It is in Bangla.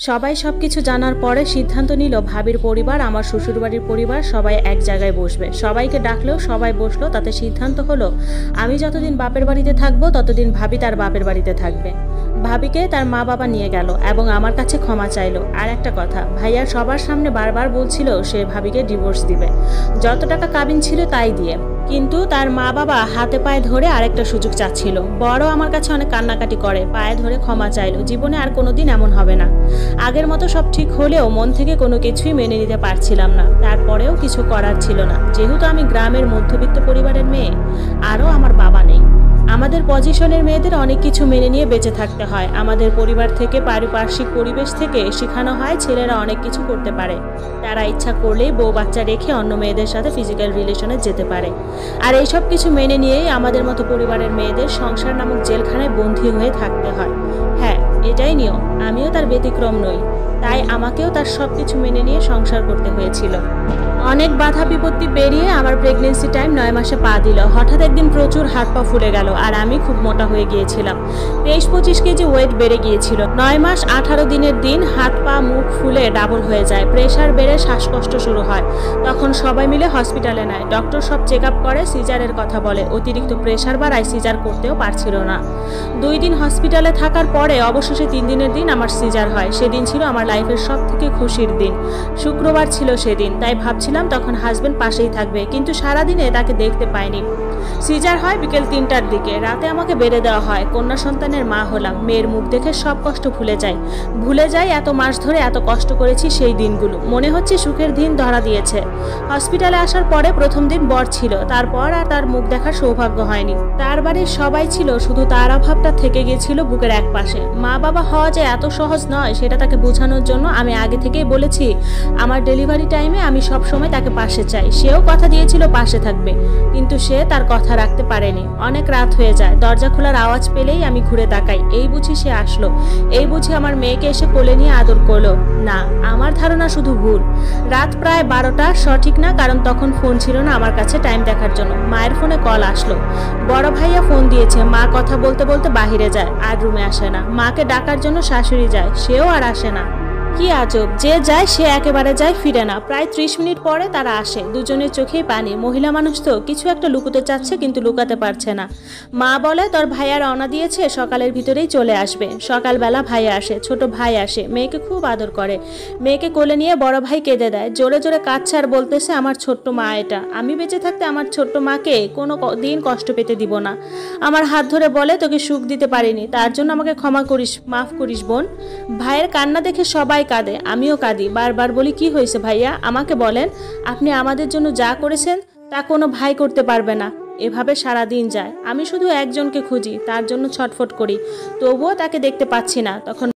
সবাই সবকিছু জানার পরে সিদ্ধান্ত নিল ভাবির পরিবার আমার শ্বশুরবাড়ির পরিবার সবাই এক জায়গায় বসবে। সবাইকে ডাকলেও সবাই বসলো। তাতে সিদ্ধান্ত হলো আমি যতদিন বাপের বাড়িতে থাকবো ততদিন ভাবি তার বাপের বাড়িতে থাকবে। ভাবিকে তার মা বাবা নিয়ে গেল এবং আমার কাছে ক্ষমা চাইলো। আর একটা কথা, ভাইয়া সবার সামনে বারবার বলছিল সে ভাবিকে ডিভোর্স দিবে, যত টাকা কাবিন ছিল তাই দিয়ে। কিন্তু তার মা বাবা হাতে পায়ে ধরে আরেকটা সুযোগ চাচ্ছিল। বড় আমার কাছে অনেক কান্নাকাটি করে, পায়ে ধরে ক্ষমা চাইলো, জীবনে আর কোনোদিন এমন হবে না। আগের মতো সব ঠিক হলেও মন থেকে কোনো কিছুই মেনে নিতে পারছিলাম না। তারপরেও কিছু করার ছিল না, যেহেতু আমি গ্রামের মধ্যবিত্ত পরিবারের মেয়ে, আরও আমার বাবা নেই। আমাদের পজিশনের মেয়েদের অনেক কিছু মেনে নিয়ে বেঁচে থাকতে হয়। আমাদের পরিবার থেকে, পারিপার্শ্বিক পরিবেশ থেকে শেখানো হয় ছেলেরা অনেক কিছু করতে পারে, তারা ইচ্ছা করলেই বউ বাচ্চা রেখে অন্য মেয়েদের সাথে ফিজিক্যাল রিলেশনে যেতে পারে। আর এইসব কিছু মেনে নিয়েই আমাদের মতো পরিবারের মেয়েদের সংসার নামক জেলখানায় বন্দী হয়ে থাকতে হয়। হ্যাঁ, এটাই নিয়ম, আমিও তার ব্যতিক্রম নই। তাই আমাকেও তার সব কিছু মেনে নিয়ে সংসার করতে হয়েছিল। অনেক বাধা বিপত্তি পেরিয়ে আমার প্রেগনেন্সি টাইম 9 মাসে পা দিল। হঠাৎ একদিন প্রচুর হাত পা ফুলে গেল আর আমি খুব মোটা হয়ে গিয়েছিলাম। 23-25 কেজি ওয়েট বেড়ে গিয়েছিল। 9 মাস 18 দিনের দিন হাত পা মুখ ফুলে ডাবল হয়ে যায়, প্রেশার বেড়ে শ্বাসকষ্ট শুরু হয়। তখন সবাই মিলে হসপিটালে নেয়। ডক্টর সব চেক আপ করে, সিজারের কথা বলে। অতিরিক্ত প্রেশার বাড়ায় সিজার করতেও পারছিল না। 2 দিন হসপিটালে থাকার পরে অবশেষে 3 দিনের দিন আমার সিজার হয়। সেদিন ছিল আমার লাইফের সব থেকে খুশির দিন। শুক্রবার ছিল সেদিন, তাই ভাবছিলাম তখন হাজবেন্ড পাশেই থাকবে, কিন্তু সারাদিনে তাকে দেখতে পাইনি। সিজার হয় বিকেল 3টার দিকে। রাতে আমাকে বেড়ে দেওয়া হয়। কন্যা সন্তানের মা হলাম। মেয়ের মুখ দেখে সব কষ্ট ভুলে যাই এত মাস ধরে এত কষ্ট করেছি সেই দিনগুলো। মনে হচ্ছে সুখের দিন ধরা দিয়েছে। হসপিটালে আসার পরে প্রথম দিন বর ছিল, তারপর আর তার মুখ দেখার সৌভাগ্য হয়নি। তার বাড়ির সবাই ছিল, শুধু তার অভাবটা থেকে গিয়েছিল বুকের এক পাশে। মা বাবা হওয়া যে এত সহজ নয় সেটা তাকে বোঝানোর জন্য আমি আগে থেকেই বলেছি আমার ডেলিভারি টাইমে আমি সব সময় তাকে পাশে চাই। সেও কথা দিয়েছিল পাশে থাকবে, কিন্তু সে তার কথা রাখতে পারেনি। অনেক রাত হয়ে যায়, দরজা খোলার আওয়াজ পেলেই আমি ঘুরে তাকাই। এই বুঝি সে আসলো, এই বুঝি আমার মেয়েকে এসে কোলে নিয়ে আদর করলো। না, আমার ধারণা শুধু ভুল। রাত প্রায় 12টা, সঠিক না, কারণ তখন ফোন ছিল না আমার কাছে টাইম দেখার জন্য। মায়ের ফোনে কল আসলো, বড় ভাইয়া ফোন দিয়েছে। মা কথা বলতে বলতে বাহিরে যায়, আর রুমে আসে না। মাকে ডাকার জন্য শাশুড়ি যায়, সেও আর আসে না। কি আজব, যে যায় সে একেবারে যায়, ফিরে না। প্রায় 30 মিনিট পরে তারা আসে, দুজনের চোখেই পানি। মহিলা মানুষ তো কিছু একটা লুকোতে চাচ্ছে, কিন্তু লুকাতে পারছে না। মা বলে তোর ভাইয়া রওনা দিয়েছে, সকালের ভিতরেই চলে আসবে। সকালবেলা ভাইয়া আসে, ছোট ভাই আসে, মেয়েকে খুব আদর করে। মেয়েকে কোলে নিয়ে বড় ভাই কেঁদে দেয়, জোরে জোরে কাঁদছে আর বলতেছে আমার ছোট্ট মা এটা, আমি বেঁচে থাকতে আমার ছোট্ট মাকে কোনো দিন কষ্ট পেতে দিব না। আমার হাত ধরে বলে তোকে সুখ দিতে পারিনি, তার জন্য আমাকে ক্ষমা করিস, মাফ করিস বোন। ভাইয়ের কান্না দেখে সবাই কাঁদে, আমিও কাঁদি। বারবার বলি কি হয়েছে ভাইয়া, আমাকে বলেন, আপনি আমাদের জন্য যা করেছেন তা কোনো ভাই করতে পারবে না। এভাবে সারা দিন যায়, আমি শুধু একজনকে খুঁজি, তার জন্য ছটফট করি, তবুও তাকে দেখতে পাচ্ছি না। তখন